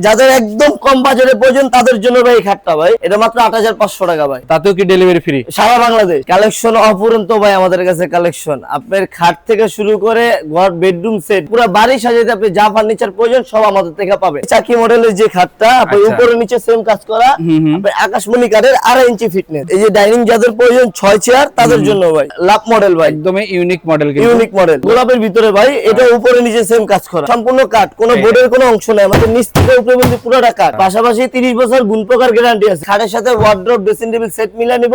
যাদের একদম কম বাজারে প্রয়োজন তাদের জন্য ভাই এই খাটটা ভাই, এটা মাত্র ৮৫০০ টাকা ভাই। তাতেও কি ডেলিভারি ফ্রি? সারা বাংলাদেশ কালেকশন অপূরন্ত ভাই, আমাদের কাছে কালেকশন আপনার খাট থেকে শুরু করে ঘর বেডরুম সেট পুরো বাড়ি সাজাতে আপনি যা ফার্নিচার প্রয়োজন সব আমাদের থেকে পাবেন। চাকি মডেলের যে খাটটা আপনি উপরে নিচে সেম কাজ করা, আপনি আকাশমণি কাঠের ২.৫ ইঞ্চি ফিটনেস। এই যে ডাইনিং যাদের প্রয়োজন ৬ চেয়ার তাদের জন্য ভাই লাভ মডেল ভাই, একদমই ইউনিক মডেল, ইউনিক মডেল গোলাপের ভিতরে ভাই, এটা উপরে নিচে সেম কাজ করা, সম্পূর্ণ কাঠ, কোনো বোর্ডের কোনো অংশ নাই, আমাদের নিচ থেকে উপরে পর্যন্ত পুরোটা কাঠ। পাশাপাশি ৩০ বছর গুণ প্রকার গ্যারান্টি আছে। খাটের সাথে ওয়ার্ড্রপ ড্রেসিং টেবিল সেট মিলা নিব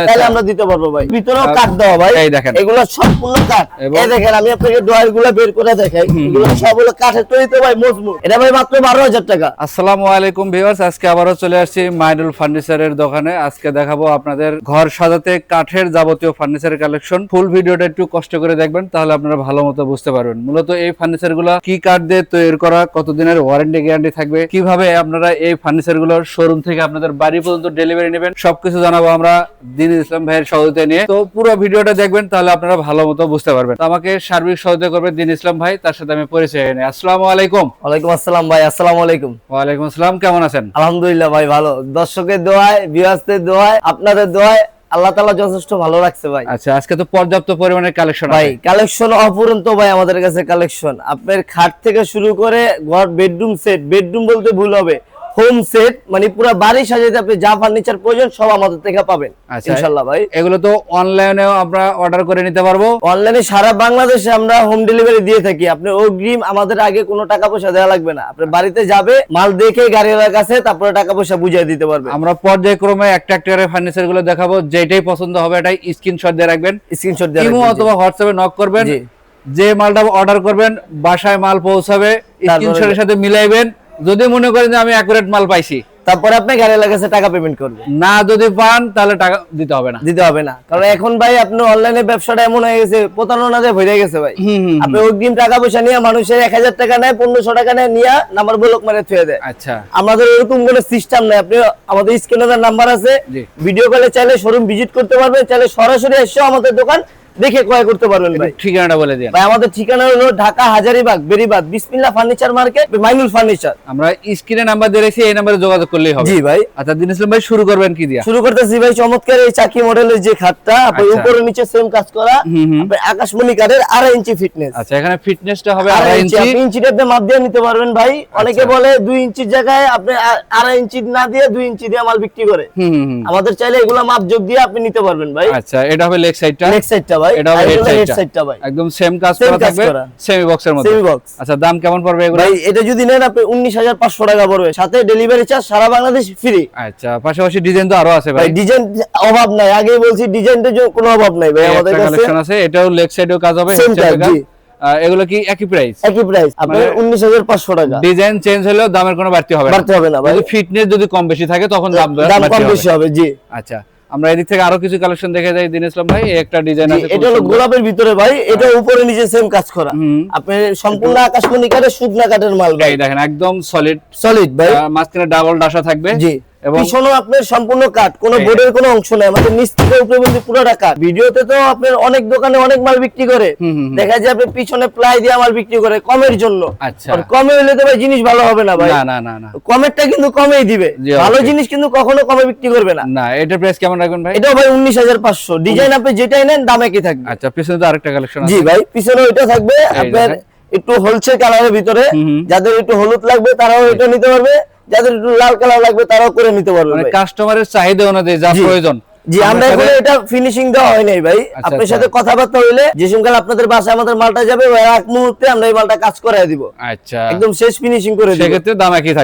তাহলে আমরা দিতে পারবো ভাই। ভিতরেও কাঠ দেওয়া ভাই, এই দেখেন এগুলো সম্পূর্ণ কাঠ। এই দেখেন আমি আপনাকে ড্রয়ার গুলো বের করে দেখাই, এগুলো সব হলো কাঠের তৈরি তো ভাই, মজবুত। এটা ভাই মাত্র ১২,০০০ টাকা। আসসালামু আলাইকুম ভিউয়ার্স, আজকে আবারও চলে আসছি মাইনুল ফার্নিচারের দোকানে। আজকে দেখাবো আপনাদের ঘর সাজাতে কাঠের যাবতীয় ফার্নিচারের কালেকশন। ফুল ভিডিওটা একটু কষ্ট করে দেখবেন তাহলে আপনারা ভালো মতো বুঝতে পারবেন মূলত এই ফার্নিচার গুলো কি কাঠ দিয়ে তৈরি করা, কতদিনের ওয়ারেন্টি গ্যারান্টি থাকবে, কিভাবে আপনারা এই ফার্নিচার গুলোর শোরুম থেকে আপনাদের বাড়ি পর্যন্ত ডেলিভারি নেবেন, সবকিছু জানাবো আমরা দিন ইসলাম ভাইয়ের সহযোগিতা নিয়ে। তো পুরো ভিডিওটা দেখবেন তাহলে আপনারা ভালো মতো বুঝতে পারবেন। আমাকে সার্বিক সহযোগিতা করবে দিন ইসলাম ভাই, তার সাথে আমি পরিচয় নিই। আসসালামু আলাইকুম। ওয়ালাইকুম আসসালাম ভাই। আসসালামু আলাইকুম। ওয়ালাইকুম আসসালাম, কেমন আছেন? আলহামদুলিল্লাহ ভাই ভালো, দর্শকের দোয়ায়, ভিউয়ার্সদের দোয়ায়, আপনাদের দোয়ায় আল্লাহ তাআলা যথেষ্ট ভালো রাখছে ভাই। আচ্ছা, আজকে তো পর্যাপ্ত পরিমাণের কালেকশন ভাই, কালেকশন অপূরন্ত ভাই, আমাদের কাছে কালেকশন আপনার খাট থেকে শুরু করে ঘর বেডরুম সেট, বেডরুম বলতে ভুল হবে, হোম সেট, মানে পুরো বাড়ি সাজাতে আপনি যা ফার্নিচার প্রয়োজন সব আমাদের থেকে পাবেন ইনশাআল্লাহ ভাই। এগুলো তো অনলাইনেও আমরা অর্ডার করে নিতে পারবো? অনলাইনে সারা বাংলাদেশে আমরা হোম ডেলিভারি দিয়ে থাকি। আপনি অগ্রিম আমাদের আগে কোনো টাকা পয়সা দেওয়া লাগবে না, আপনি বাড়িতে যাবে, মাল দেখে গাড়িওয়ালার কাছে তারপরে টাকা পয়সা বুঝিয়ে দিতে পারবে। আমরা পর্যায়ক্রমে একটা একটা করে ফার্নিচার গুলো দেখাবো, যেটাই পছন্দ হবে এটাই স্ক্রিনশট দিয়ে রাখবেন, স্ক্রিনশট দিয়ে ইমো অথবা হোয়াটসঅ্যাপে নক করবেন, যে মালটা অর্ডার করবেন বাসায় মাল পৌঁছাবে, স্ক্রিনশটের সাথে মিলাইবেন। যদি মনে করেন যে আমি অ্যাকুরেট মাল পাইছি তারপরে আপনি গাড়িওয়ালার কাছে টাকা পেমেন্ট করবেন, না যদি পান তাহলে টাকা দিতে হবে না, কারণ এখন ভাই আপনি অনলাইনে ব্যবসাটা এমন হয়ে গেছে, প্রতারণাতে ভরে গেছে ভাই। আপনি অগ্রিম টাকা পয়সা নিয়ে মানুষের ১০০০ টাকা নেয়, ১৫০০ টাকা নেয়, নিয়ে নাম্বার ব্লক মারে থুয়ে দেয়। আচ্ছা, আমাদের এরকম কোনো সিস্টেম নাই। আপনি আমাদের স্ক্রিনে নাম্বার আছে, ভিডিও কলে চাইলে শোরুম ভিজিট করতে পারবেন, চাইলে সরাসরি এসে আমাদের দোকান দেখে ক্রয় করতে পারবেন ভাই। ঠিকানাটা বলে দিন ভাই। আমাদের ঠিকানা হলো ঢাকা হাজারীবাগ বেরিবাদ বিসমিল্লাহ ফার্নিচার মার্কেট, মাইনুল ফার্নিচার। আমরা স্ক্রিনে নাম্বার দিয়ে রেখেছি, এই নাম্বারে যোগাযোগ করলেই হবে। জি ভাই। আচ্ছা দিন ইসলাম ভাই, শুরু করবেন কি দিয়া? শুরু করতেছি ভাই চমৎকার এই চাকি মডেলের যে খাটটা, আপনি উপরে নিচে সেম কাজ করা, আপনি আকাশমণি কাঠের ২.৫ ইঞ্চি ফিটনেস। আচ্ছা, এখানে ফিটনেসটা হবে ২.৫ ইঞ্চি। আপনি ইঞ্চিটাতে মাপ দিয়ে নিতে পারবেন ভাই। অনেকে বলে ২ ইঞ্চির জায়গায় আপনি ২.৫ ইঞ্চি না দিয়ে ২ ইঞ্চি দিয়ে মাল বিক্রি করে, আমাদের চাইলে এগুলা মাপ যোগ দিয়ে আপনি নিতে পারবেন ভাই। আচ্ছা, এটা হবে লেগ সাইডটা, লেগ সাইডটা ভাই, এটা হবে হেড সাইডটা ভাই, একদম সেম কাজ করা থাকবে, সেমি বক্সের মধ্যে। Semi box. আচ্ছা, দাম কেমন পড়বে এগুলো? ভাই এটা যদি নেন আপনি ১৯৫০০ টাকা পড়বে, সাথে ডেলিভারি চার্জ সারা বাংলাদেশ ফ্রি। আচ্ছা, পাশাপাশি ডিজাইন তো আরো আছে ভাই? ডিজাইন অভাব নাই, আগেই বলছি ডিজাইনের কোনো অভাব নাই ভাই, আমাদের কাছে কালেকশন আছে। এটাও লেগ সাইডেও কাজ হবে, হেড সাইডেও কাজ। এগুলো কি একই প্রাইস? একই প্রাইস, আপনার ১৯৫০০ টাকা। ডিজাইন চেঞ্জ হলেও দামের কোনো বাড়তি হবে না ভাই। ফিটনেস যদি কম বেশি থাকে তখন দাম কম বেশি হবে। জি। আচ্ছা, আমরা এদিক থেকে আরো কিছু কালেকশন দেখে যাই দিন ইসলাম ভাই। এই একটা ডিজাইন আছে, এটা হলো গোলাপের ভিতরে ভাই, এটা উপরে নিচে সেম কাজ করা, আপনি সম্পূর্ণ আকাশমণি কাঠের শুকনা কাঠের মাল ভাই। দেখেন একদম সলিড ভাই, মাঝখানে ডাবল ডাসা থাকবে। জি। পিছনেও আপনার সম্পূর্ণ কাঠ, কোনো বোর্ডের কোনো অংশ নাই, আমাদের নিচ থেকে উপরে পর্যন্ত পুরোটা কাঠ। ভিডিওতে তো আপনার অনেক দোকানে অনেক মাল বিক্রি করে, দেখা যায় আপনি পিছনে প্লাই দিয়ে মাল বিক্রি করে কমের জন্য। আচ্ছা, কমে হলে তো ভাই জিনিস ভালো হবে না ভাই। না, কমেরটা কিন্তু কমেই দিবে, ভালো জিনিস কিন্তু কখনো কমে বিক্রি করবে না। এটার প্রাইস কেমন রাখবেন ভাই? এটাও ভাই ১৯৫০০। ডিজাইন আপনি যেটাই নেন দাম একই থাকবে। আচ্ছা, পিছনে তো আরেকটা কালেকশন আছে। জি ভাই, পিছনে ওইটা থাকবে আপনার একটু হোলসেল কালারের ভিতরে, যাদের একটু হলুদ লাগবে তারাও এটা নিতে পারবে, যাদের একটু লাল কালার লাগবে তারাও করে নিতে পারবে, মানে কাস্টমারের চাহিদা অনুযায়ী যা প্রয়োজন। জি, আমরা এখনো এটা ফিনিশিং দেওয়া হয় নাই ভাই। আপনার সাথে কথাবার্তা হইলে যে সকাল আপনাদের বাসায় আমাদের মালটা যাবে, ওই এক মুহূর্তে আমরা এই মালটা কাজ করায় দিব। আচ্ছা, একদম শেষ ফিনিশিং করে দিব, সেক্ষেত্রে দাম একই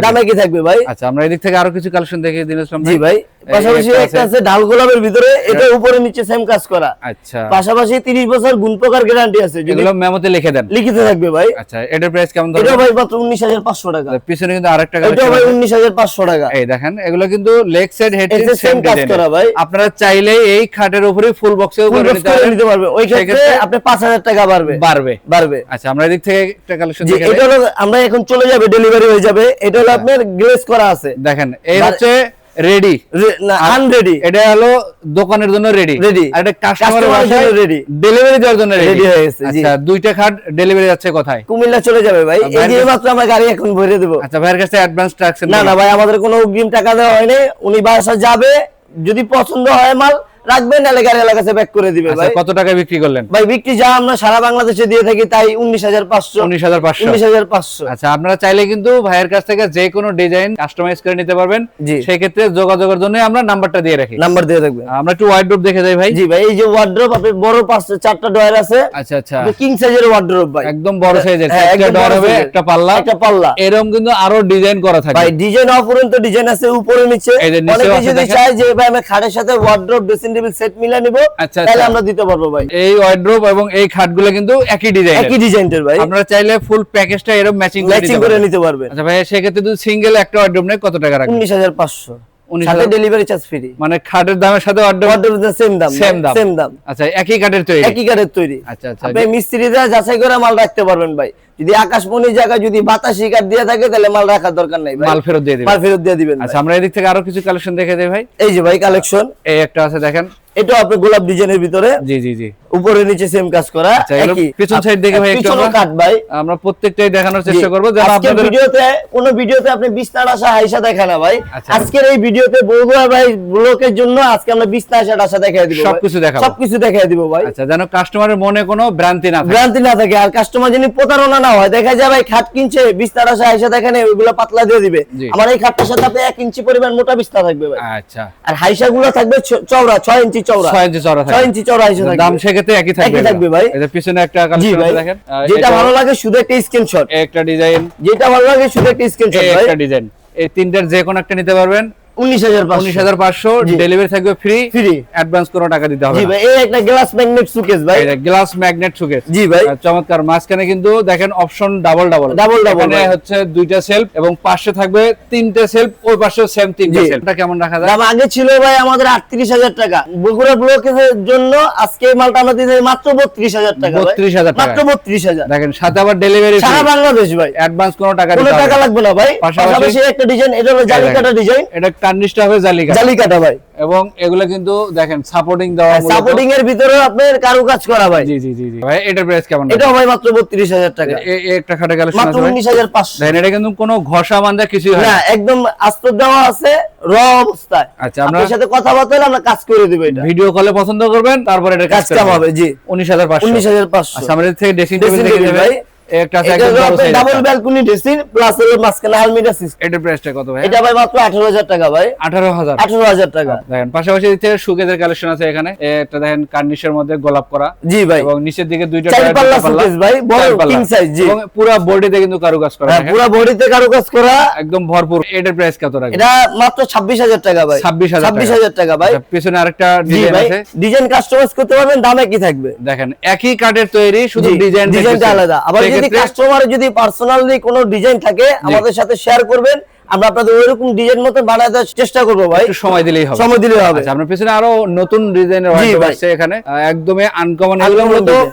থাকবে ভাই। আচ্ছা, আমরা এদিক থেকে আরো কিছু কালেকশন দেখে দিন ইসলাম ভাই। জি ভাই, পাশাপাশি একটা আছে ঢাল গোলাপের ভিতরে, এটা উপরে নিচে সেম কাজ করা। আচ্ছা, পাশাপাশি ৩০ বছর গুণ প্রকার গ্যারান্টি আছে, এগুলো মেমোতে লিখে দেন, লিখিত থাকবে ভাই। আচ্ছা, এটার প্রাইস কেমন? এটা ভাই মাত্র ১৯৫০০ টাকা। পিছনে কিন্তু আরেকটা এটা ভাই ১৯৫০০ টাকা। এই দেখেন, এগুলো কিন্তু leg side head side same কাজ করা ভাই। আপনারা চাইলে এই খাটের উপরে ফুল বক্সেও করে নিতে পারবেন, ওই ক্ষেত্রে আপনি ৫০০০ টাকা বাড়বে। আচ্ছা, আমরা এদিক থেকে একটা কালেকশন দেখে এটা হলো, আমরা এখন চলে যাবে, ডেলিভারি হয়ে যাবে। এটা হলো আপনার গ্লেজ করা আছে, দেখেন এই হচ্ছে রেডি না আনরেডি, এটা হলো দোকানের জন্য রেডি, Ready। আর এটা কাস্টমারের Customer এর বাসায় জন্য ready। ডেলিভারি দেওয়ার জন্য রেডি Ready হয়ে গেছে, জি। আচ্ছা, দুইটা খাট ডেলিভারি যাচ্ছে কোথায়? কুমিল্লা চলে যাবে ভাই, এই ভাইয়ের যে কাছে- মাত্র আমরা গাড়ি এখন ভরে দেবো। আচ্ছা, ভাইয়ের কাছে অ্যাডভান্স ট্রাকশন না না ভাই, আমাদের কোনো অগ্রিম টাকা দেওয়া হয়নি, উনি বাসা যাবে, যদি পছন্দ হয় মাল রাখবেন, নাহলে গাড়ি এলাকা কাছে ব্যাক করে দিবে আচ্ছা, ভাই। কত টাকা বিক্রি করলেন? ভাই বিক্রি যা আমরা সারা বাংলাদেশে দিয়ে থাকি তাই 19,500 19,500 19,500। আচ্ছা, আপনারা চাইলে কিন্তু ভাইয়ের কাছ থেকে যে কোনো ডিজাইন কাস্টমাইজ করে নিতে পারবেন। জি। সেই ক্ষেত্রে যোগাযোগের জন্য আমরা নাম্বারটা দিয়ে রাখি। নাম্বার দিয়ে রাখবেন। আমরা একটু ওয়ার্ডরোব দেখে যাই ভাই। জি ভাই, এই যে ওয়ার্ড্রোব, আপনি বড় 4টা ডয়ার আছে, আচ্ছা আচ্ছা, কিং সাইজের ওয়ার্ড্রোব ভাই, একদম বড় সাইজের, হ্যাঁ, একটা একদম ডোর বড় হবে, size-এর। একটা পাল্লা, একটা পাল্লা। এরকম কিন্তু আরো ডিজাইন করা থাকে ভাই ডিজাইন অপরন্ত ডিজাইন আছে উপরে নিচে, এই যে নিচেও অনেকে আছে যদি দেখেন। চায় যে ভাই আমি খাটের সাথে ওয়ার্ড্রোব ড্রেসিং টেবিল সেট মিলা নিব, আচ্ছা, তাহলে আচ্ছা। আমরা দিতে পারবো ভাই। এই ওয়ার্ডরোব এবং এই খাটগুলো কিন্তু একই ডিজাইন, একই ডিজাইনের ভাই, আপনারা চাইলে ফুল প্যাকেজটা এরকম ম্যাচিং ম্যাচিং করে নিতে পারবেন। আচ্ছা ভাই, সেক্ষেত্রে যদি সিঙ্গেল একটা ওয়ার্ডরোব নেয় কত টাকা রাখবেন? 19,500, 19,000 সাথে ডেলিভারি চার্জ ফ্রি। মানে খাটের দামের সাথে ওয়ার্ডরোব ওয়ার্ড্রোব সেম দাম, সেম দাম, সেম দাম। আচ্ছা, একই কাঠের তৈরি, একই কাঠের তৈরি। আচ্ছা আচ্ছা, আপনি মিস্ত্রিরা যাচাই করে মাল রাখতে পারবেন ভাই। যদি আকাশমণি জায়গায় যদি বাতাসি কাঠ দিয়ে থাকে তাহলে মাল রাখার দরকার নাই ভাই, মাল ফেরত দিয়ে দিবেন। মাল ফেরত দিয়ে দিবেন। আচ্ছা, আমরা এদিক থেকে আরো কিছু কালেকশন দেখে দেই ভাই। এই যে ভাই কালেকশন, এই একটা আছে দেখেন, এটা আপনি গোলাপ ডিজাইনের ভিতরে জি জি জি। উপরে নিচে সেম কাজ করা, আচ্ছা, এগুলো একই। পিছন সাইড দেখে ভাই একটু পিছনও আমরা- কাট ভাই। আমরা প্রত্যেকটাই দেখানোর চেষ্টা করব, যেন আজকের আপনাদের ভিডিওতে কোন ভিডিওতে আপনি বিছনার আশা হাইসা দেখা না ভাই। আচ্ছা। আজকের এই ভিডিওতে বগুড়া ভাই ব্লকের জন্য আজকে আমরা বিছনার আশা দেখাই দিব ভাই। সবকিছু দেখাবো। সবকিছু দেখাই দিব ভাই, আচ্ছা, যেন কাস্টমারের মনে কোনো ভ্রান্তি না থাকে। ভ্রান্তি না থাকে, আর কাস্টমার যিনি প্রতারণা না হয়। দেখা যায় ভাই খাট কিনছে, বিছনার আশা হাইসা দেখেন ওইগুলো পাতলা দিয়ে দিবে। জি। আমার এই খাটটার সাথে আপনি 1 ইঞ্চি পরিমাণ মোটা বিছনা থাকবে ভাই, আচ্ছা, আর হাইসা গুলো থাকবে চওড়া 6 ইঞ্চি চওড়া, 6 ইঞ্চি চওড়া 6 থাকে। ইঞ্চি চওড়া হাইসা থাকবে। দাম সেক্ষেত্রে একই থাকবে, একই থাকবে ভাই। এই যে পিছনে একটা জি কালেকশন ভাই, আছে দেখেন, যেটা এটা- ভালো লাগে শুধু একটা স্ক্রিনশট, এই একটা ডিজাইন, যেটা ভালো লাগে শুধু একটা স্ক্রিনশট এই ভাই। একটা ডিজাইন, এই তিনটার যে কোনো একটা নিতে পারবেন। 19,500 19,500 জি। ডেলিভারি থাকবে ফ্রি, ফ্রি। অ্যাডভান্স কোনো টাকা দিতে হবে জি না। ভাই, এই একটা গ্লাস ম্যাগনেট সুকেস ভাই। এই গ্লাস ম্যাগনেট সুকেস, জি ভাই। চমৎকার। মাঝখানে কিন্তু দেখেন option double double Double double এখানে ভাই। হচ্ছে দুইটা সেলফ এবং পাশে থাকবে তিনটে সেলফ, ওই পাশে সেম তিনটে জি। সেলফ। এটা কেমন রাখা যায়? দাম আগে ছিল ভাই আমাদের 38,000 টাকা, বগুড়া ব্লকের জন্য আজকে এই মালটা আমরা দিতে 32,000 টাকা ভাই। 32,000 টাকা। মাত্র 32,000, দেখেন, সাথে আবার ডেলিভারি সারা বাংলাদেশ ভাই, অ্যাডভান্স কোনো টাকা কোনো দিতে হবে টাকা না। লাগবে না ভাই। পাশাপাশি পাশাপাশি একটা ডিজাইন, এটা হলো জালিকাটা ডিজাইন, এটা কার্নিশটা হবে জালিকা, জালিকাটা ভাই। এবং এগুলো কিন্তু দেখেন সাপোর্টিং দেওয়া মূলত। সাপোর্টিং এর ভিতরে আপনার কারুকাজ করা ভাই। জি জি জি জি ভাই, এটার প্রাইস কেমন? এটাও ভাই মাত্র 32,000 টাকা, এই একটা খাটে কালেকশন মাত্র আছে ভাই। 19,500। দেখেন, এটা কিন্তু কোনো ঘষা বান্ধা কিছুই হয় না, না। একদম আস্তর দেওয়া আছে র অবস্থায়। আচ্ছা, আমরা আপনার সাথে কথাবার্তা হলে আমরা কাজ করে দিব, এটা ভিডিও কলে পছন্দ করবেন, তারপর এটা কাজ কাম হবে। জি 19,500। 19,500। আচ্ছা, আমাদের থেকে ড্রেসিং টেবিল Dressing দেখে table ভাই, ভাই। এই একটা আছে এটা একদম হলো বড় আপনার size. Double balcony dressing plus হলো মাঝখানে আলমিরা সিস্টেম। এটার প্রাইসটা কত ভাই? এটা ভাই মাত্র 18,000 টাকা ভাই, 18,000। 18,000 টাকা। দেখেন, পাশাপাশি দিক থেকে সুকেজের কালেকশন আছে এখানে। একটা দেখেন কার্নিশের মধ্যে গোলাপ করা, জি ভাই, এবং নিচের দিকে দুইটা চার টায়ার, পাল্লা দুইটা পাল্লা, সুকেস ভাই, বড় চার পাল্লা। King size. জি, এবং পুরো বডিতে কিন্তু কারুকাজ করা, হ্যাঁ, দেখেন, পুরো বডিতে কারুকাজ করা। একদম ভরপুর। এটার প্রাইস কত রাখবেন? এটা মাত্র 26,000 টাকা ভাই, 26,000 টাকা ভাই। আচ্ছা, পিছনে আরেকটা জি ডিজাইন ভাই, আছে, ডিজাইন কাস্টমাইজ করতে পারবেন, দামে কি থাকবে। দেখেন একই কাঠের তৈরি, শুধু জি, ডিজাইনটা ডিজাইনটা আলাদা। আবার যদি কাস্টমার যদি পার্সোনালি কোনো ডিজাইন থাকে আমাদের সাথে শেয়ার করবেন, আমরা আপনাদের ওইরকম ডিজাইন মতো বানায় দেওয়ার চেষ্টা করবো ভাই, একটু সময় দিলেই হবে। সময় দিলে হবে। আচ্ছা, আপনার পিছনে আরো নতুন ডিজাইনের জি ভাই। আছে এখানে, একদমই আনকমন, এগুলো Uncommon মূলত design।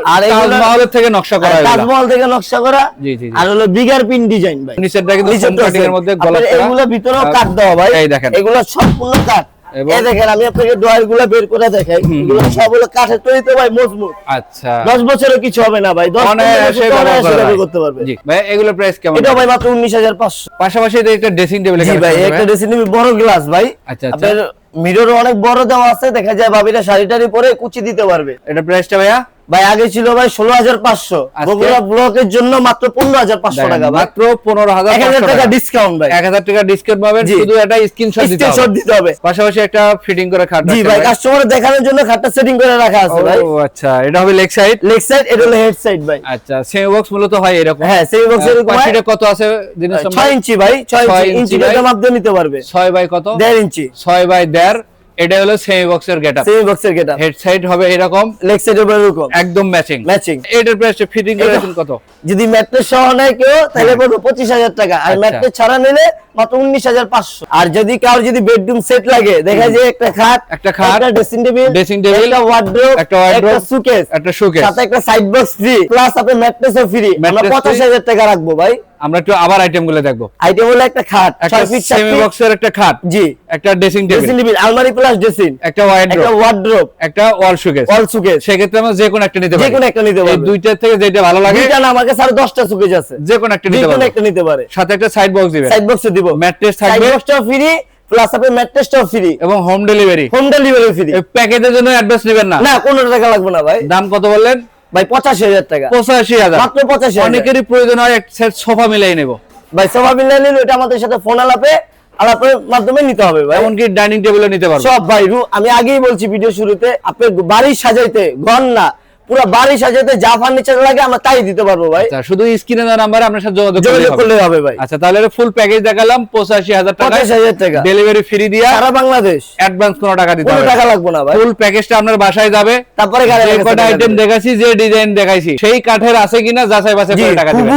আর এগুলো- তাজমহলের থেকে নকশা করা এগুলো। তাজমহল থেকে নকশা করা। জি জি জি। আর হলো বিগার পিন ডিজাইন ভাই, নিচেরটা কিন্তু নিচেরটা foam cutting এর আছে। মধ্যে আপনার গোলাপ করা। এগুলো ভিতরেও আর কাট দেওয়া ভাই, এই দেখেন। এগুলো সম্পূর্ণ কাট। এবং- এই দেখেন, আমি আপনাকে ড্রয়ার গুলো বের করে দেখাই, এগুলো সব হলো কাঠের তৈরি তো ভাই, মজবুত। আচ্ছা, 10 বছরের কিছু হবে না ভাই, 10 অনায়াসে ব্যবহার করা যায়। করতে পারবে। জি ভাই, এগুলোর প্রাইস কেমন? এটা ভাই মাত্র 19,500। পাশাপাশি এটা একটা ড্রেসিং টেবিল। জি ভাই, একটা ড্রেসিং টেবিল বড় গ্লাস ভাই। আচ্ছা, আচ্ছা। আপনার মিরর অনেক বড় দেওয়া আছে, দেখা যায় ভাবিরা শাড়িটারি পরে কুচি দিতে পারবে। এটা প্রাইসটা ভাইয়া? ভাই আগে ছিল ভাই 16,500, আজকে? বগুড়া ব্লকের জন্য মাত্র 15,500 টাকা ভাই, মাত্র 15,500 1000 টাকা টাকা ডিসকাউন্ট ভাই। 1000 টাকা ডিসকাউন্ট পাবেন, জি। শুধু একটা স্ক্রিনশট দিতে স্ক্রিনশট হবে। দিতে হবে। পাশাপাশি একটা ফিটিং করে খাট জি রাখতে ভাই, হবে। কাস্টমার দেখানোর জন্য খাটটা সেটিং করে রাখা আছে ভাই। ও আচ্ছা, এটা হবে লেগ সাইড। লেগ সাইড, এটা হলো হেড সাইড ভাই। আচ্ছা, সেমি বক্স মূলত হয় এরকম। হ্যাঁ, সেই বক্সের পাশিটা কত আছে দিনের 6 ইঞ্চি ভাই, 6 6 ইঞ্চি ইঞ্চি ইঞ্চি ভাই। মাপ দিয়ে নিতে পারবে। 6 বাই কত? 1.5 ইঞ্চি 6 বাই 1.5। এটা হলো সেমি বক্সের গেটআপ। সেই বক্সের গেটআপ, হেড সাইড হবে এরকম, লেগ সাইডের উপর এরকম একদম ম্যাচিং। ম্যাচিং। এটার প্রাইস ফিটিং করে এটা- রাখুন কত? যদি ম্যাট্রেস সহ নেয় কেউ তাহলে পড়বে 25,000 টাকা, আর আচ্ছা। ম্যাট্রেস ছাড়া নিলে মাত্র 19,500। আর যদি কারো যদি বেডরুম সেট লাগে, দেখা যায় একটা খাট, একটা খাট, ড্রেসিং টেবিল, ড্রেসিং টেবিল, একটা ওয়ার্ড্রোব, একটা wardrobe, একটা সুকেস, একটা শোকেস। সাথে একটা সাইড বক্স ফ্রি, প্লাস আপনার ম্যাট্রেসও ফ্রি। আমরা Mattress free। 85,000 টাকা রাখবো ভাই। আমরা একটু আবার আইটেম গুলো দেখবো। আইটেম হলো একটা খাট, একটা 6 ফিট সেমি বক্সের একটা খাট, জি, একটা ড্রেসিং টেবিল, আলমারি প্লাস ড্রেসিং, একটা ওয়ার্ড্রোব, একটা ওয়াল শোকেস। সেক্ষেত্রে আমরা যে কোনো একটা নিতে পারি, এই দুইটার থেকে যেটা ভালো লাগে। দুইটা না, আমার কাছে আরো 10টা শোকেস আছে, যে কোনো একটা নিতে পারে। সাথে একটা সাইড বক্স দিবেন, সাইড বক্সে দিব, ম্যাট্রেস থাকবে, সাইড বক্সটাও ফ্রি প্লাস আপনার ম্যাট্রেসটাও ফ্রি এবং হোম ডেলিভারি ফ্রি। এই প্যাকেজের জন্য অ্যাডভান্স নেবেন না, না কোনো টাকা লাগবে না ভাই। দাম কত বললেন ভাই? 85,000 টাকা। 85,000, মাত্র 85,000। অনেকেরই প্রয়োজন হয় এক সেট সোফা মিলাই নেব ভাই, সোফা মিলাই নিলে ওটা আমাদের সাথে ফোন আলাপের মাধ্যমে নিতে হবে ভাই। এমনকি ডাইনিং টেবিলও নিতে পারবো সব ভাই। আমি আগেই বলছি ভিডিও শুরুতে, আপনি বাড়ি সাজাইতে, ঘর না পুরো বাড়ি সাজাইতে যা ফার্নিচার লাগে আমরা তাই দিতে পারবো ভাই। আচ্ছা, শুধু স্ক্রিনে দেওয়া নাম্বারে আপনার সাথে যোগাযোগ করলে হবে ভাই। আচ্ছা, তাহলে ফুল প্যাকেজ দেখালাম 85,000 টাকা, 85,000 টাকা ডেলিভারি ফ্রি দিয়া সারা বাংলাদেশ, অ্যাডভান্স কোনো টাকা দিতে হবে কোনো না, টাকা লাগবে না ভাই। ফুল প্যাকেজটা আপনার বাসায় যাবে, তারপরে যে কটা আইটেম দেখাইছি, যে ডিজাইন দেখাইছি সেই কাঠের আছে কিনা যাচাই বাছাই করে টাকা দিবেন।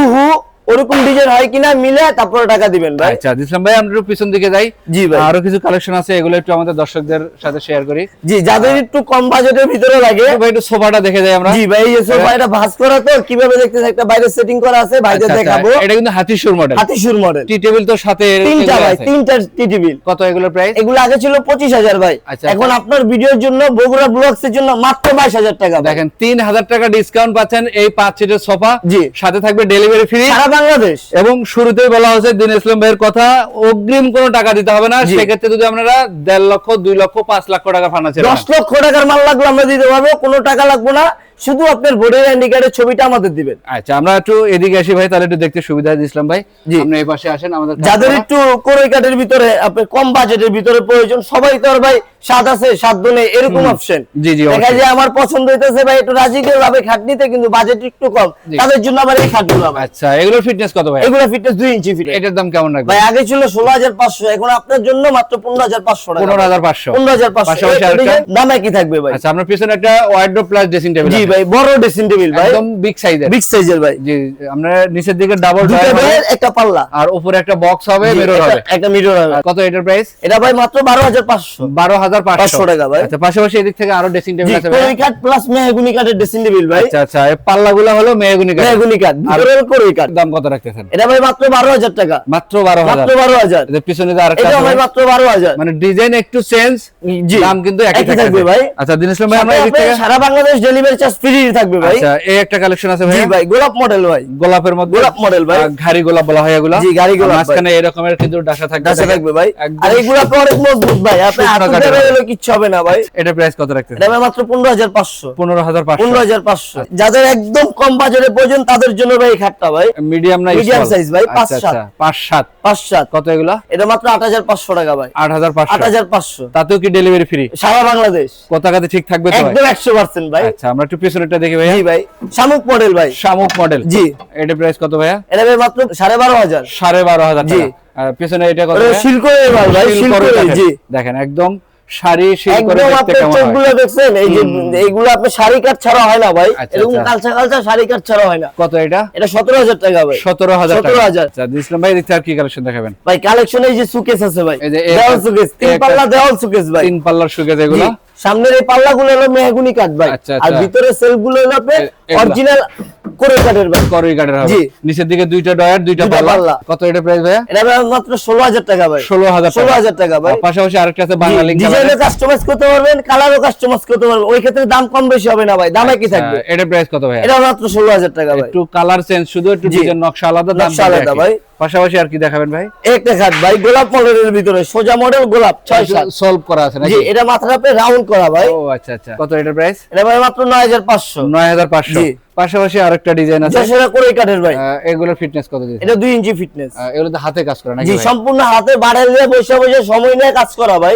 ওরকম ডিজাইন হয় কিনা মিলে তারপরে টাকা দিবেন ভাই। আচ্ছা দিসলাম ভাই, আমরা একটু পিছন দিকে যাই। জি ভাই, আরো কিছু কালেকশন আছে, এগুলো একটু আমাদের দর্শকদের সাথে শেয়ার করি। জি, যাদের একটু কম বাজেটের ভিতরে লাগে ভাই একটু সোফাটা দেখে যাই আমরা। জি ভাই, এই যে সোফা, এটা ভাঁজ করা, তো কিভাবে দেখতেছেন একটা বাইরে সেটিং করা আছে, ভাইদের দেখাবো। এটা কিন্তু হাতিশুর মডেল, হাতিশুর মডেল, টি টেবিল তো সাথে তিনটা ভাই, তিনটা টি টেবিল। কত এগুলোর প্রাইস? এগুলো আগে ছিল 25,000 ভাই, এখন আপনার ভিডিওর জন্য, বগুড়া ব্লগস এর জন্য মাত্র 22,000 টাকা। দেখেন 3,000 টাকা ডিসকাউন্ট পাচ্ছেন এই 5 সিটের সোফা। জি, সাথে থাকবে ডেলিভারি ফ্রি সারা বাংলাদেশ। এবং শুরুতেই বলা হয়েছে দিন ইসলাম ভাইয়ের কথা, অগ্রিম কোনো টাকা দিতে হবে না। সেক্ষেত্রে যদি আপনারা 1.5 লক্ষ, 2 লক্ষ, 5 লাখ টাকা ফার্নিচার, 10 লক্ষ টাকার মাল লাগবে আমরা দিতে পারবো, কোনো টাকা লাগবে না, শুধু আপনার ভোটার আইডি কার্ডের ছবিটা আমাদের দিবেন। আচ্ছা, আমরা একটু এদিকে আসি ভাই, তাহলে একটু দেখতে সুবিধা হয়। ইসলাম ভাই আপনি এই পাশে আসেন। আমাদের যাদের একটু কোরই কাঠের ভিতরে, আপনার কম বাজেটের ভিতরে প্রয়োজন, সবাই তো আর ভাই স্বাদ আছে সাধ্য নেই এরকম অপশন। জি জি, দেখা যায় আমার পছন্দ হইতেছে ভাই একটু রাজি কেউ যাবে খাটনিতে, কিন্তু বাজেট একটু কম, তাদের জন্য আবার এই খাটগুলো। আচ্ছা, এগুলোর ফিটনেস কত ভাই? এগুলো ফিটনেস 2 ইঞ্চি ফিট। এটার দাম কেমন রাখবেন ভাই? আগে ছিল 16,500, এখন আপনার জন্য মাত্র 15,500 টাকা। 15,500, 15,500 দাম কি থাকবে ভাই? আচ্ছা, আপনার পিছনে একটা ওয়ার্ডরোব প্লাস ড্রেসিং টেবিল। জি ভাই, বড় ড্রেসিং টেবিল ভাই, একদম বিগ সাইজের ভাই। জি, আমরা নিচের দিকে ডাবল একটা পাল্লা, আর উপরে একটা বক্স হবে, মিরর হবে, একটা মিরর হবে। কত এটার প্রাইস? এটা ভাই মাত্র 12,500, 12,500 টাকা ভাই। আচ্ছা, পাশাপাশি এদিক থেকে আরো ড্রেসিং টেবিল আছে ভাই, কোরই কাঠ প্লাস মেহগনি কাঠের ড্রেসিং টেবিল ভাই। আচ্ছা আচ্ছা, এই পাল্লাগুলো হলো মেহগনি কাঠ, ভিতরের কোরই কাঠ। দাম কত রাখতেছেন? এটা ভাই মাত্র 12,000 টাকা, মাত্র 12,000। এর পিছনে যে আরেকটা এটা ভাই মাত্র 12,000, মানে ডিজাইন একটু চেঞ্জ, দাম কিন্তু একই থাকবে ভাই। আচ্ছা দিন ইসলাম ভাই, আমরা এদিক থেকে সারা বাংলাদেশ ডেলিভারি চার্জ ফ্রি থাকবে ভাই। আচ্ছা, এই একটা কালেকশন আছে ভাই। জি ভাই, গোলাপ মডেল ভাই, গোলাপের মধ্যে, গোলাপ মডেল ভাই, ঘাড়ি গোলাপ বলা হয় এগুলা। জি, ঘাড়ি গোলাপ, মাঝখানে এরকমের কিন্তু ডাসা থাকবে ভাই। আর এগুলা তো অনেক মজবুত ভাই, আপনি হাতে ধরে কিচ্ছু হবে না ভাই। এটা প্রাইস কত রাখতেছেন? এটা মাত্র 15,500, 15,500। যাদের একদম কম বাজেটের প্রয়োজন তাদের জন্য ভাই এই খাটটা ভাই। মিডিয়াম না মিডিয়াম সাইজ ভাই, 5-7 কত এগুলা? এটা মাত্র 8,500 টাকা ভাই। 8,500। 8,500, তাতেও কি ডেলিভারি ফ্রি সারা বাংলাদেশ? কত টাকাতে ঠিক থাকবে তো ভাই? একদম 100% ভাই। আচ্ছা, আমরা একটু পিছনেরটা দেখি ভাই। জি ভাই, শামুক মডেল ভাই, শামুক মডেল। জি, এটা প্রাইস কত ভাইয়া? এটা ভাই মাত্র 12,500, 12,500 জি। টাকা। আর পিছনে এটা কত? শিলকরের মাল ভাই, শিলকরের। জি, দেখেন একদম শাড়ি শিল করে একদম দেখতে আপনি কেমন হয়। চোখগুলো দেখছেন, এই যে এইগুলো আপনি শাড়ি কাট ছাড়া হয় না ভাই, আচ্ছা, এরকম আচ্ছা। কালচা শাড়ি কাট ছাড়া হয় না। কত এটা? এটা 17,000 টাকা ভাই। 17,000 টাকা। 17,000। আচ্ছা ইসলাম ভাই, দেখতে আর কি কালেকশন দেখাবেন ভাই? কালেকশনে এই যে সুকেস আছে ভাই, এই যে দেওয়াল সুকেস, 3 পাল্লা দেওয়াল সুকেস ভাই, 3 পাল্লার সুকেস এগুলো। সামনের এই পাল্লাগুলো হলো মেহগনি কাঠ ভাই, আচ্ছা, আর আচ্ছা। ভিতরে সেলফগুলো হলো আপনার এগুলা। অরিজিনাল কোরই কাঠের ভাই, করই কাঠের হবে। জি। নিচের দিকে দুইটা ডয়ার, দুইটা পাল্লা। কত এটা প্রাইস ভাইয়া? এটা ভাই মাত্র 16,000 টাকা ভাই। 16,000 টাকা ভাই। আর পাশাপাশি আরেকটা আছে বাংলা লিংক ডিজাইনও কাস্টমাইজ করতে পারবেন, কালারও কাস্টমাইজ করতে পারবেন, ওই ক্ষেত্রে দাম কম বেশি হবে না ভাই, দাম একই থাকবে। এটা প্রাইস কত ভাইয়া? এটা মাত্র 16,000 টাকা ভাই। একটু কালার চেঞ্জ, শুধু একটু জি। ডিজাইন নকশা আলাদা, দাম নকশা আলাদা ভাই। পাশাপাশি আর কি দেখাবেন ভাই? একটা খাট ভাই, গোলাপ মডেলের ভিতরে, সোজা মডেল, গোলাপ 6-7 সলভ করা আছে নাকি? জি, এটা মাথাটা পে রাউন্ড করা ভাই। ও আচ্ছা আচ্ছা, কত এটা প্রাইস? এটা ভাই মাত্র 9,500। 9,500। জি। পাশাপাশি আরেকটা ডিজাইন আছে, যশোরা কোরই কাঠের ভাই, এগুলোর ফিটনেস কত দিয়েছে? এটা 2 ইঞ্চি ফিটনেস। এগুলো তো হাতে কাজ করা নাকি জি, ভাই? সম্পূর্ণ হাতে বাড়াই দিয়ে বসে বসে সময় নিয়ে কাজ করা ভাই।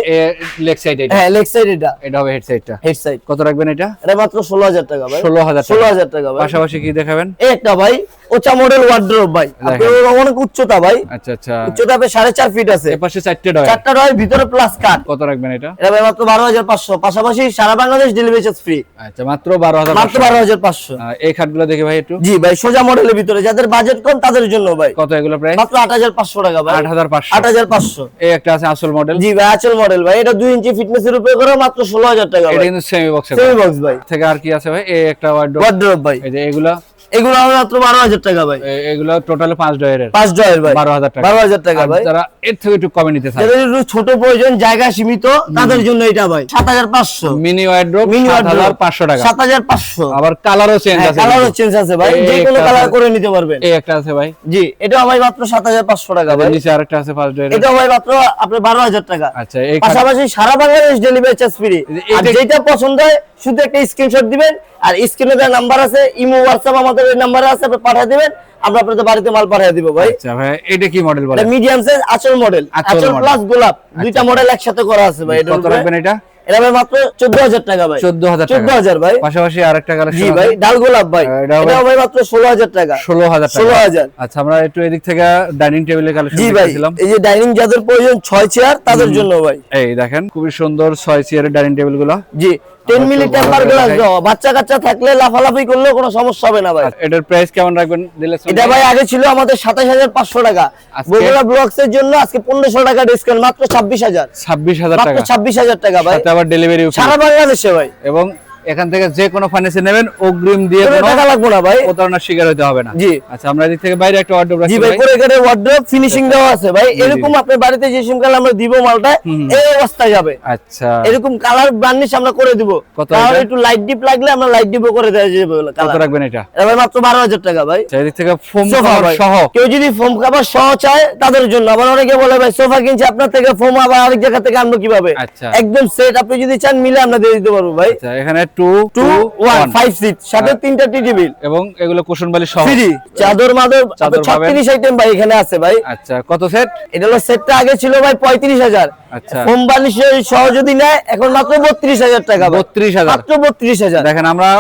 লেগ সাইড এটা? হ্যাঁ, লেগ সাইড এটা। এটা হবে হেড সাইডটা। Head side. কত রাখবেন এটা? এটা মাত্র 16,000 টাকা ভাই। 16,000 টাকা ভাই। পাশাপাশি কি দেখাবেন? একটা ভাই ওচা মডেল ওয়ার্ড্রোব ভাই, আপনার অনেক উচ্চতা ভাই, আচ্ছা আচ্ছা, উচ্চতা 4.5 ফিট আছে, এই পাশে 4টে ডয়ার, 4টা রয় ভিতরে প্লাস কাট। কত রাখবেন এটা? এটা ভাই মাত্র 12,500, পাশাপাশি সারা বাংলাদেশ ডেলিভারি চার্জ ফ্রি। আচ্ছা, মাত্র 12,000। মাত্র 12,500। এই খাটগুলো দেখি ভাই একটু। জি ভাই, সোজা মডেলের ভিতরে, যাদের বাজেট কম তাদের জন্য ভাই। কত এগুলো প্রাইস? মাত্র 8,500 টাকা ভাই। 8,500। 8,500। এই একটা আছে আসল মডেল। জি ভাই, আচল মডেল ভাই, এটা 2 ইঞ্চি ফিটনেসের উপরে করে মাত্র 16,000 টাকা এটা ভাই। কিন্তু সেমি বক্স সেমি বক্স ভাই। থেকে আর কি আছে ভাই? এই একটা ওয়ার্ড্রোব ভাই, এই যে এগুলা এগুলো হবে মাত্র 12,000 টাকা ভাই। এগুলো টোটাল 5 ডয়ের 5 ডয়ের ভাই 12,000 টাকা। 12,000 টাকা ভাই। যারা এর থেকে একটু কমে নিতে চায়, যাদের একটু ছোট প্রয়োজন, জায়গা সীমিত, তাদের জন্য এটা ভাই 7,500। মিনি ওয়ার্ড্রোব মিনি ওয়ার্ড্রোব 7,500 টাকা। 7,500। আবার কালারও চেঞ্জ আছে, কালারও চেঞ্জ আছে ভাই, যে কোনো কালার করে নিতে পারবেন। এই একটা আছে ভাই, জি, এটা ভাই মাত্র 7,500 টাকা ভাই। নিচে আরেকটা আছে 5 ডয়ের, এটা ভাই মাত্র আপনার 12,000 টাকা। আচ্ছা এই পাশাপাশি সারা বাংলাদেশ ডেলিভারি চার্জ ফ্রি। আর এটা- যেটা পছন্দ হয় শুধু একটা স্ক্রিনশট দিবেন, আর স্ক্রিনে দেওয়া নাম্বার আছে, ইমো হোয়াটসঅ্যাপ আমাদের এই নাম্বারে আছে, আপনি পাঠিয়ে দিবেন, আমরা আপনাদের বাড়িতে মাল পাঠিয়ে দিব ভাই। আচ্ছা ভাই, এটা কি মডেল বলে? এটা মিডিয়াম সাইজ আঁচল মডেল, আঁচল আঁচল model। প্লাস গোলাপ, দুইটা মডেল একসাথে করা আছে ভাই। এটা কত রাখবেন এটা? এটা ভাই মাত্র 14,000 টাকা ভাই। 14,000 টাকা। 14,000 ভাই। পাশাপাশি আরেকটা কালেকশন জি ভাই, ডাল গোলাপ ভাই, এটা এটা ভাই মাত্র 16,000 টাকা। 16,000 টাকা। 16,000। আচ্ছা, আমরা একটু এদিক থেকে ডাইনিং টেবিলের কালেকশন জি ভাই, দেখছিলাম। এই যে ডাইনিং যাদের প্রয়োজন 6 চেয়ার, তাদের জন্য ভাই। এই দেখেন খুবই সুন্দর 6 চেয়ারের ডাইনিং টেবিল গুলো। জি, 10 মিলি একটু টেম্পার বড় করে গ্লাস দেখাই। দাও, বাচ্চা কাচ্চা থাকলে লাফালাফি করলেও কোনো সমস্যা হবে না ভাই। এটার প্রাইস কেমন রাখবেন দিলে? এটা ভাই আগে ছিল আমাদের 27,500 টাকা, আজকে? বগুড়া ব্লকস এর জন্য আজকে 1500 টাকা ডিসকাউন্ট, মাত্র 26,000। 26,000 মাত্র টাকা, 26,000 টাকা ভাই, সাথে আবার ডেলিভারি সারা বাংলাদেশে ভাই। এবং এখান থেকে যে কোনো ফার্নিচার নেবেন অগ্রিম দিয়ে কোনো কোনো টাকা লাগবে না ভাই। প্রতারণার শিকার হতে হবে না। জি। আচ্ছা, আমরা এদিক থেকে বাইরে একটা ওয়ার্ডরোব জি রাখছি ভাই, ভাই। করে করে ওয়ার্ড্রপ ফিনিশিং দেওয়া আছে ভাই। জি, এরকম আপনার বাড়িতে যে সিমকাল আমরা দিব মালটা এই অবস্থায় যাবে। আচ্ছা, এরকম কালার বার্নিশ আমরা করে দিব। কত কালার এটা? একটু লাইট ডিপ লাগলে আমরা লাইট ডিপ করে দেওয়া যাবে কত কালার। রাখবেন এটা? এটা ভাই মাত্র 12,000 টাকা ভাই। আচ্ছা, এদিক থেকে ফোম সোফা কভার ভাই, সহ। কেউ যদি ফোম কভার সহ চায় তাদের জন্য। আবার অনেকে বলে ভাই সোফা কিনছি আপনার থেকে, ফোম আবার আরেক জায়গা থেকে আনবো কিভাবে? আচ্ছা। একদম সেট আপনি যদি চান মিলে আমরা দিয়ে দিতে পারবো ভাই। আচ্ছা, এখানে 2 2 1 5 সিট, সাথে 3টা টি টেবিল এবং এগুলো কুশন বালি সহ ফ্রি, চাদর মাদর চাদর পাবেন। 36 আইটেম ভাই এখানে আছে ভাই। আচ্ছা, কত সেট? এটা হলো সেটটা আগে ছিল ভাই 35,000, আচ্ছা। ফোম বার্নিশ সহ যদি নেয় এখন মাত্র 32,000 টাকা ভাই। 32,000 মাত্র 32,000। দেখেন, আমরা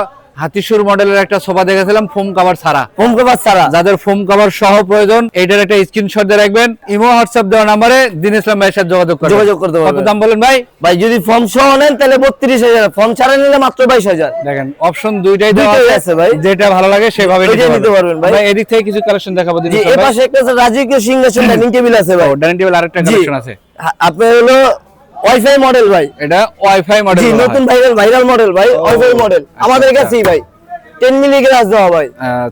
হাতিসুর মডেলের একটা সোফা দেখেছিলাম ফোম কভার ছাড়া। ফোম কভার ছাড়া। যাদের ফোম কভার সহ প্রয়োজন, এইটার একটা স্ক্রিনশট দিয়ে রাখবেন, ইমো হোয়াটসঅ্যাপ দেওয়া নম্বরে দিন ইসলাম ভাইয়ের সাথে যোগাযোগ করতে কত পারবেন। দাম বলেন ভাই? ভাই যদি ফর্ম সহ নেন তাহলে 32,000, ফর্ম ছাড়া নিলে মাত্র 22,000। দেখেন অপশন দুইটাই দেওয়া দুইটাই আছে আছে ভাই। যেটা ভালো লাগে সেভাবে ওইটাই নিতে পারবেন ভাই। আমরা এদিক থেকে কিছু কালেকশন দেখাবো দিন জি, ইসলাম এই ভাই। পাশে একটা আছে রাজকীয় সিংহাসন ডাইনিং টেবিল আছে ভাই। ডাইনিং টেবিল আরেকটা জি। কালেকশন আছে। আপনার হলো ওয়াইফাই মডেল ভাই। এটা ওয়াইফাই মডেল। জি, নতুন ভাইরাল মডেল ভাই, ওয়াইফাই মডেল আমাদের আচ্ছা। কাছেই ভাই। 10 মিলি গ্লাস দেওয়া ভাই।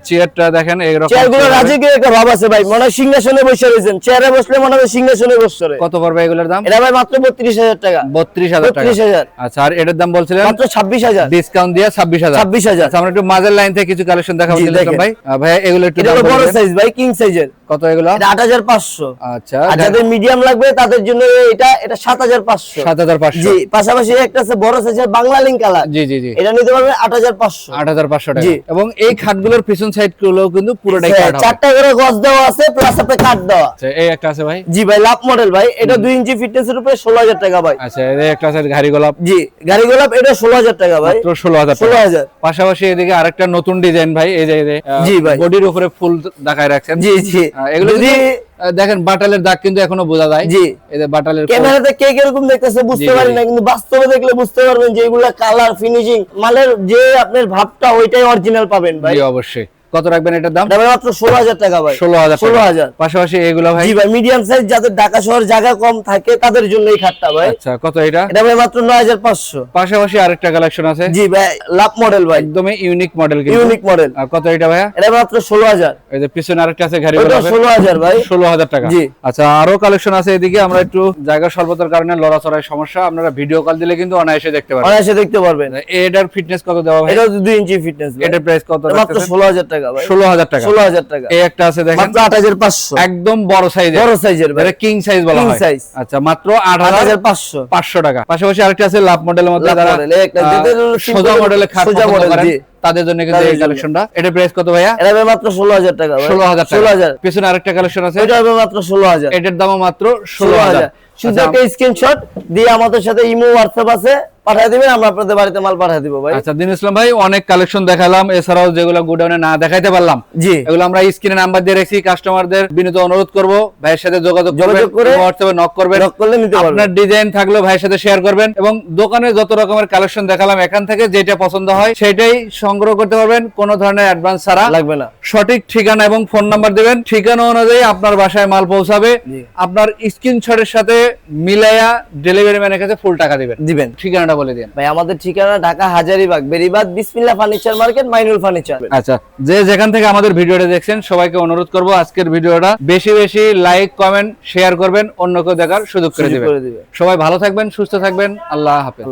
চেয়ারটা দেখেন এরকম চেয়ারগুলো রাজকীয় একটা ভাব আছে ভাই, মনে হয় সিংহাসনে বসে রয়েছেন। চেয়ারে বসলে মনে হয় সিংহাসনে বসছে। কত পড়বে এগুলোর দাম? এটা ভাই মাত্র 32,000 টাকা। 32,000 টাকা। 32,000। আচ্ছা, আর এটার দাম বলছিলেন? মাত্র 26,000। ডিসকাউন্ট দিয়ে 26,000। 26,000। আচ্ছা, আমরা একটু মাঝের লাইন থেকে কিছু কালেকশন দেখাবো জি, দিন ইসলাম দেখেন। ভাই। ভাই এগুলো একটু এটা দাম হলো বড় বলে দিন। সাইজ ভাই, কিং সাইজের। কত এগুলো? এটা 8,500। আচ্ছা, আর যাদের মিডিয়াম লাগবে তাদের জন্য এটা 7,500। 7,500। জি, পাশাপাশি একটা আছে বড় সাইজের বাংলা লিংক কালার, জি জি জি, এটা নিতে পারবেন 8,500। 8,500 টাকা। জি। এবং এই খাটগুলোর পিছন সাইড গুলো কিন্তু পুরোটাই কাঠ হবে। 4টা করে গজ দেওয়া আছে, প্লাস আপনি কাট দেওয়া। আচ্ছা, এই একটা আছে ভাই। জি ভাই, লাভ মডেল ভাই, এটা 2 ইঞ্চি ফিটনেসের উপরে 16,000 টাকা ভাই। আচ্ছা, এই একটা আছে ঘাড়ি গোলাপ, জি, গাড়ি গোলাপ, এটা 16,000 টাকা ভাই। মাত্র 16,000 টাকা। 16,000। পাশাপাশি এদিকে আরেকটা নতুন ডিজাইন ভাই, এই যে জি ভাই। বডির উপরে ফুল দেখায় রাখছেন। জি জি, এগুলো যদি দেখেন বাটালের দাগ কিন্তু এখনো বোঝা যায়। জি, এই যে বাটালের ক্যামেরাতে কে কিরকম দেখতেছে বুঝতে জি, পারি জি। না, কিন্তু বাস্তবে দেখলে বুঝতে পারবেন যে এগুলা কালার ফিনিশিং মালের যে আপনার ভাবটা ওইটাই অরিজিনাল পাবেন ভাই। জি, অবশ্যই। কত রাখবেন এটার দাম? এটা ভাই মাত্র 16,000 টাকা ভাই। 16,000 টাকা। 16,000। পাশাপাশি এগুলো ভাই? জি ভাই, মিডিয়াম সাইজ যাদের ঢাকা শহর জায়গা কম থাকে তাদের জন্য এই খাটটা ভাই। আচ্ছা, কত এটা? এটা ভাই মাত্র 9,500। পাশাপাশি আরেকটা কালেকশন আছে। জি ভাই, লাভ মডেল ভাই, একদমই ইউনিক মডেল কিন্তু। Unique model. আর কত এটা ভাইয়া? এটা মাত্র 16,000। এই যে পিছনে আরেকটা আছে ঘাড়ি ওটা গোলাপ, 16,000 ভাই। 16,000 টাকা। জি। আচ্ছা, আরো কালেকশন আছে এদিকে। আমরা একটু জায়গা স্বল্পতার কারণে লড়াচড়ার সমস্যা, আপনারা ভিডিও কল দিলে কিন্তু অনায়াসে দেখতে পারবেন। অনায়াসে দেখতে পারবেন। এটার ফিটনেস কত দেওয়া ভাই? এটা 2 ইঞ্চি ফিটনেস ভাই। এটার প্রাইস কত? এটা মাত্র 16,000 টাকা ভাই। 16,000 টাকা। 16,000 টাকা। এই একটা আছে দেখেন, মাত্র 8,500। একদম বড় সাইজের, বড় সাইজের ভাই, এটা কিং সাইজ বলা King হয়। size। আচ্ছা, মাত্র 8,500 8,500 টাকা। পাশাপাশি আরেকটা আছে লাভ মডেলের মধ্যে, লাভ যারা model, এই একটা যেটা হলো সোজা simple, মডেলে খাট সোজা পছন্দ model, করেন, জি। তাদের জন্য কিন্তু তাদের এই জন্য। কালেকশনটা। এটা প্রাইস কত ভাইয়া? এটা ভাই মাত্র 16,000 টাকা ভাই। 16,000 টাকা। 16,000। পিছনে আরেকটা কালেকশন আছে, এটা হবে মাত্র 16,000। এটার দামও মাত্র 16,000। 16,000। শুধু একটা স্ক্রিনশট দিয়ে আমাদের সাথে ইমো হোয়াটসঅ্যাপ আছে, পাঠিয়ে দিবেন, আমরা আপনাদের বাড়িতে মাল পাঠিয়ে দিব ভাই। আচ্ছা, দিন ইসলাম ভাই, অনেক কালেকশন দেখালাম, এছাড়াও যেগুলো গোডাউনে না দেখাইতে পারলাম জি, এগুলো আমরা স্ক্রিনে নাম্বার দিয়ে রাখছি। কাস্টমারদের বিনীত অনুরোধ করব, ভাইয়ের সাথে যোগাযোগ করে হোয়াটসঅ্যাপে নক করবেন, নক করলে নিতে পারবেন। আপনার ডিজাইন থাকলেও ভাইয়ের সাথে শেয়ার করবেন, এবং দোকানে যত রকমের কালেকশন দেখালাম এখান থেকে যেটা পছন্দ হয় সেটাই সংগ্রহ করতে পারবেন, কোনো ধরনের অ্যাডভান্স ছাড়া। লাগবে না। সঠিক ঠিকানা এবং ফোন নাম্বার দিবেন, ঠিকানা অনুযায়ী আপনার বাসায় মাল পৌঁছাবে। জি। আপনার স্ক্রিনশটের সাথে মিলাইয়া ডেলিভারি ম্যানের কাছে ফুল টাকা দিবেন। ঠিকানাটা বলে দিন ভাই। আমাদের ঠিকানা ঢাকা হাজারীবাগ, বেরিবাদ, বিসমিল্লাহ ফার্নিচার মার্কেট, মাইনুল ফার্নিচার। আচ্ছা, যে যেখান থেকে আমাদের ভিডিওটা দেখছেন সবাইকে অনুরোধ করব আজকের ভিডিওটা বেশি বেশি লাইক, কমেন্ট, শেয়ার করবেন, অন্যকে দেখার সুযোগ করে দিবেন। সবাই ভালো থাকবেন, সুস্থ থাকবেন, আল্লাহ হাফেজ।